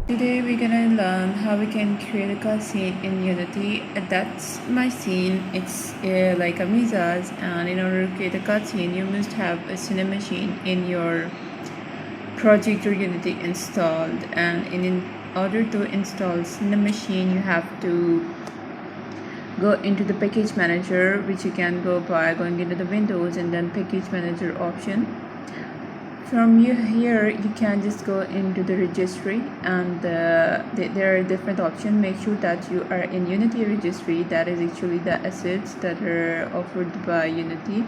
Today we're gonna learn how we can create a cutscene in Unity. That's my scene. It's like a Miza's, and in order to create a cutscene, you must have a Cinemachine in your project or Unity installed. And in order to install Cinemachine, you have to go into the package manager, which you can go by going into the Windows and then package manager option. From here you can just go into the registry, and there are different options. Make sure that you are in Unity registry. That is actually the assets that are offered by Unity.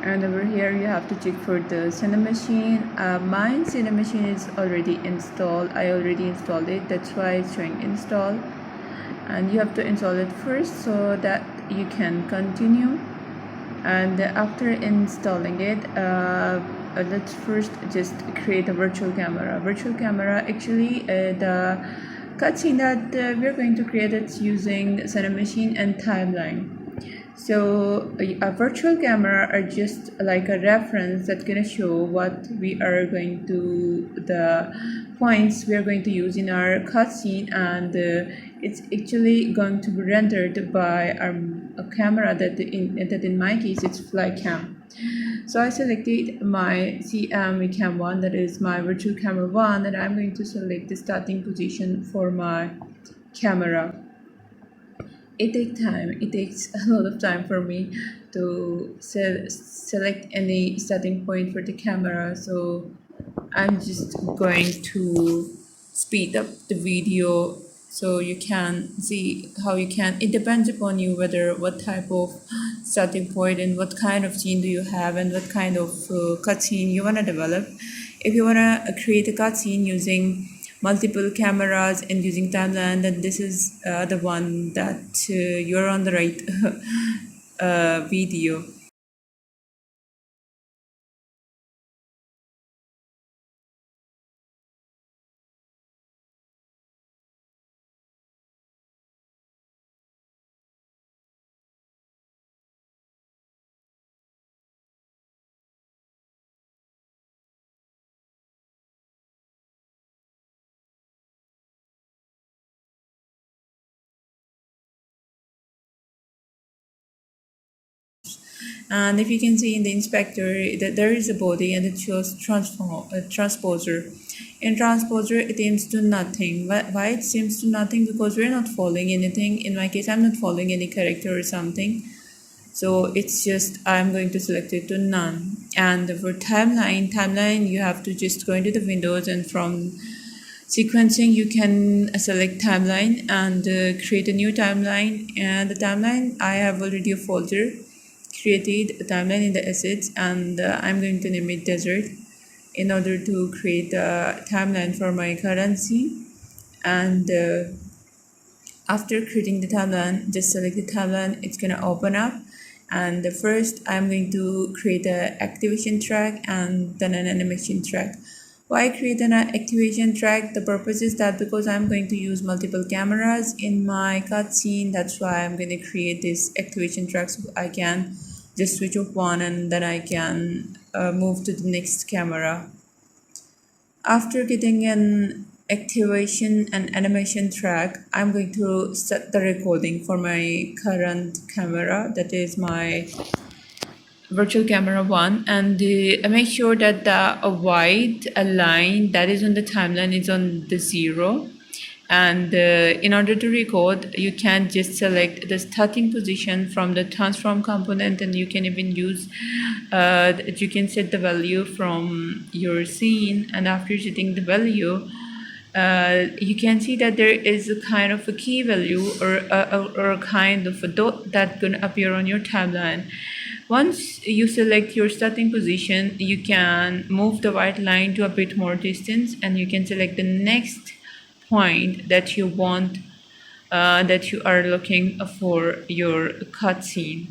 And over here you have to check for the Cinemachine. Mine Cinemachine is already installed. I already installed it, that's why it's showing install. And you have to install it first so that you can continue. And after installing it, let's first just create a virtual camera. Actually, the cutscene that we're going to create, it's using Cinemachine and timeline. So a virtual camera are just like a reference that's gonna show what we are going to, the points we are going to use in our cutscene, and it's actually going to be rendered by a camera that in my case it's Flycam. So I selected my Cam 1, that is my virtual camera 1, and I'm going to select the starting position for my camera. It takes a lot of time for me to select any starting point for the camera, so I'm just going to speed up the video so you can see how you can. It depends upon you whether what type of starting point and what kind of scene do you have and what kind of cutscene you want to develop. If you want to create a cutscene using multiple cameras and using timeline, then this is the one that you're on the right video. And if you can see in the inspector that there is a body and it shows transposer. In transposer, it aims to nothing. Why it seems to nothing? Because we're not following anything. In my case, I'm not following any character or something. So it's just, I'm going to select it to none. And for timeline, you have to just go into the windows, and from sequencing you can select timeline and create a new timeline. And the timeline, I have already a folder created a timeline in the assets, and I'm going to name it desert in order to create a timeline for my currency. And after creating the timeline, just select the timeline, it's gonna open up. And first I'm going to create an activation track and then an animation track. Why create an activation track? The purpose is that because I'm going to use multiple cameras in my cutscene, that's why I'm going to create this activation track, so I can just switch off one and then I can move to the next camera. After getting an activation and animation track, I'm going to set the recording for my current camera, that is my virtual camera 1, and make sure that the white line that is on the timeline is on the 0. And in order to record, you can just select the starting position from the transform component, and you can even use you can set the value from your scene. And after setting the value, you can see that there is a kind of a key value or a kind of a dot that's going to appear on your timeline. Once you select your starting position, you can move the white line to a bit more distance, and you can select the next point that you want, that you are looking for your cutscene.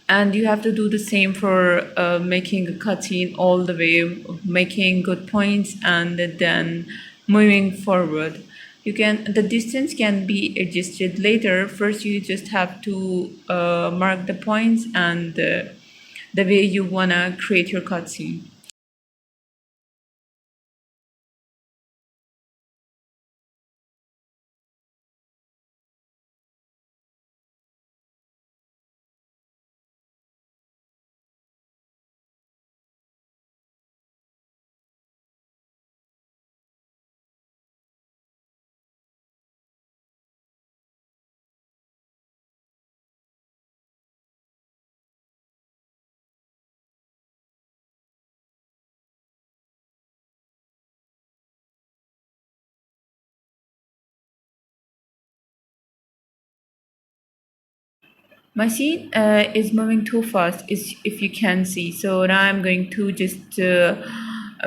And you have to do the same for making a cutscene all the way, making good points and then moving forward. The distance can be adjusted later. First you just have to mark the points and the way you want to create your cutscene. My scene is moving too fast, is if you can see. So now I'm going to just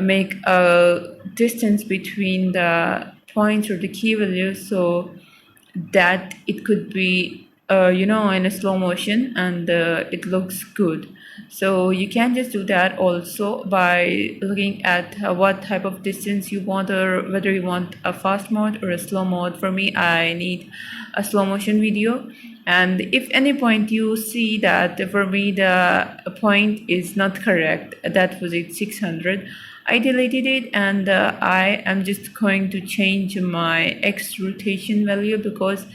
make a distance between the points or the key values so that it could be in a slow motion and it looks good. So you can just do that also by looking at what type of distance you want, or whether you want a fast mode or a slow mode. For me, I need a slow motion video. And if any point you see that for me the point is not correct, that was it 600, I deleted it, and I am just going to change my X rotation value, because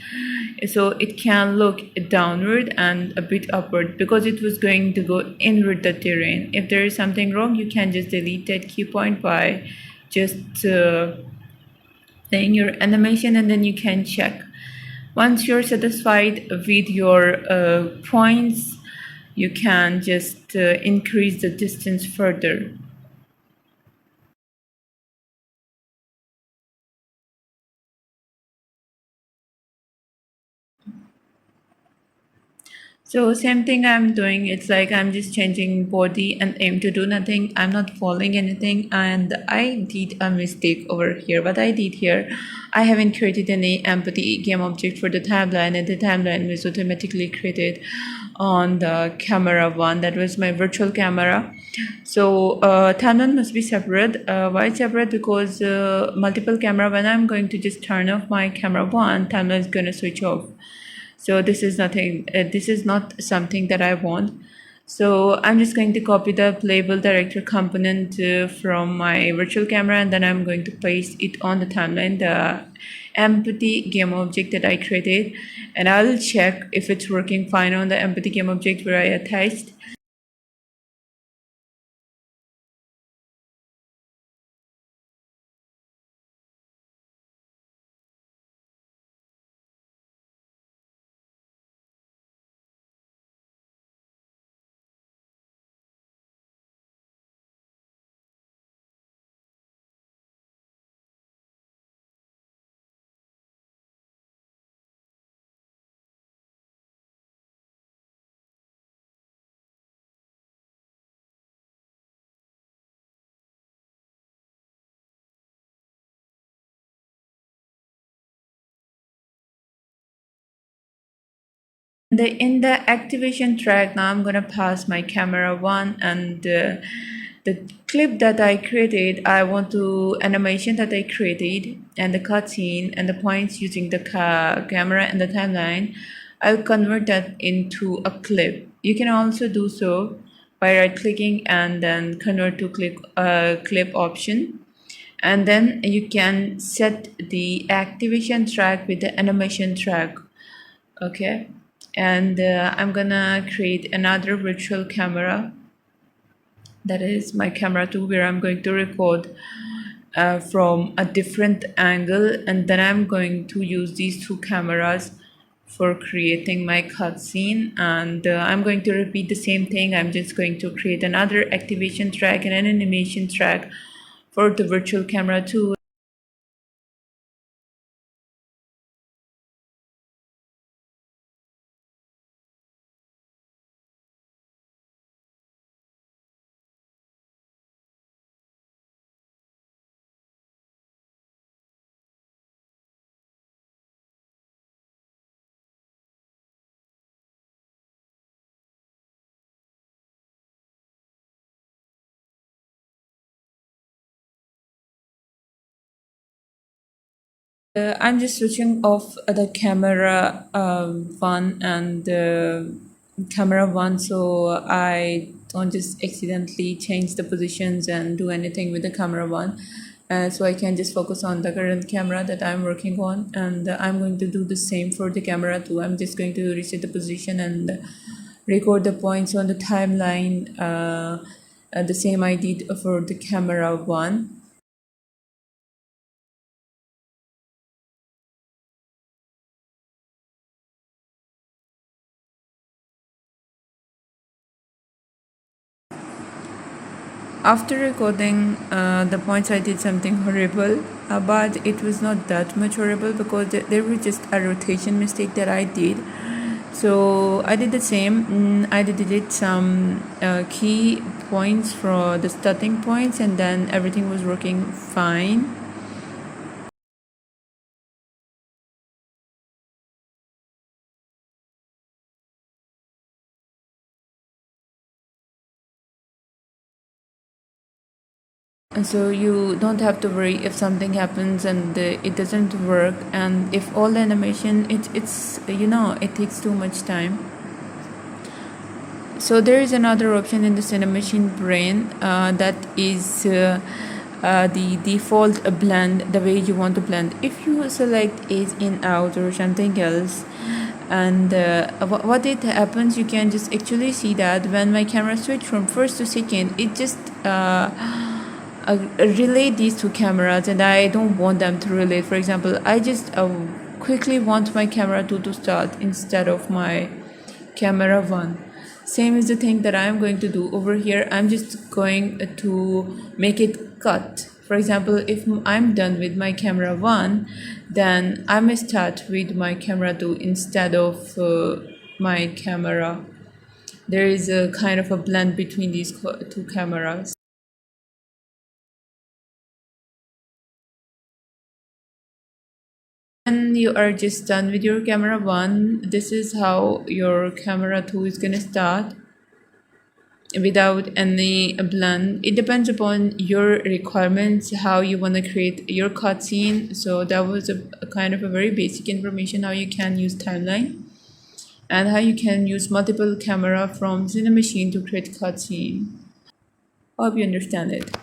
so it can look downward and a bit upward, because it was going to go inward the terrain. If there is something wrong, you can just delete that key point by just playing your animation, and then you can check. Once you're satisfied with your points, you can just increase the distance further. So same thing I'm doing. It's like I'm just changing body and aim to do nothing. I'm not following anything, and I did a mistake over here. What I did here, I haven't created any empathy game object for the timeline, and the timeline was automatically created on the camera one. That was my virtual camera. So timeline must be separate. Why separate? Because multiple camera. When I'm going to just turn off my camera one, timeline is gonna switch off. So this is nothing, this is not something that I want. So I'm just going to copy the playable director component from my virtual camera, and then I'm going to place it on the timeline, the empathy game object that I created, and I'll check if it's working fine on the empathy game object where I attached. In the activation track, now I'm gonna pass my camera one, and the clip that I created, I want to animation that I created and the cutscene and the points using the camera and the timeline. I'll convert that into a clip. You can also do so by right clicking and then convert to clip option, and then you can set the activation track with the animation track. Okay, and I'm gonna create another virtual camera, that is my camera 2, where I'm going to record from a different angle, and then I'm going to use these two cameras for creating my cutscene. And I'm going to repeat the same thing. I'm just going to create another activation track and an animation track for the virtual camera 2. I'm just switching off the camera one and camera one, so I don't just accidentally change the positions and do anything with the camera one. So I can just focus on the current camera that I'm working on, and I'm going to do the same for the camera two. I'm just going to reset the position and record the points on the timeline, the same I did for the camera one. After recording the points, I did something horrible, but it was not that much horrible, because there was just a rotation mistake that I did. So I did the same. I did delete some key points for the starting points, and then everything was working fine. And so you don't have to worry if something happens and it doesn't work, and if all the animation it's it takes too much time. So there is another option in the Cinemachine brain that is the default blend, the way you want to blend. If you select is in out or something else, and what it happens, you can just actually see that when my camera switch from first to second, it just relay these two cameras, and I don't want them to relate. For example, I just quickly want my camera 2 to start instead of my camera 1. Same is the thing that I'm going to do over here. I'm just going to make it cut. For example, if I'm done with my camera 1, then I may start with my camera 2 instead of my camera. There is a kind of a blend between these two cameras. When you are just done with your camera 1, this is how your camera 2 is gonna start without any blend. It depends upon your requirements, how you want to create your cutscene. So that was a kind of a very basic information how you can use timeline and how you can use multiple camera from Cinemachine to create cutscene. Hope you understand it.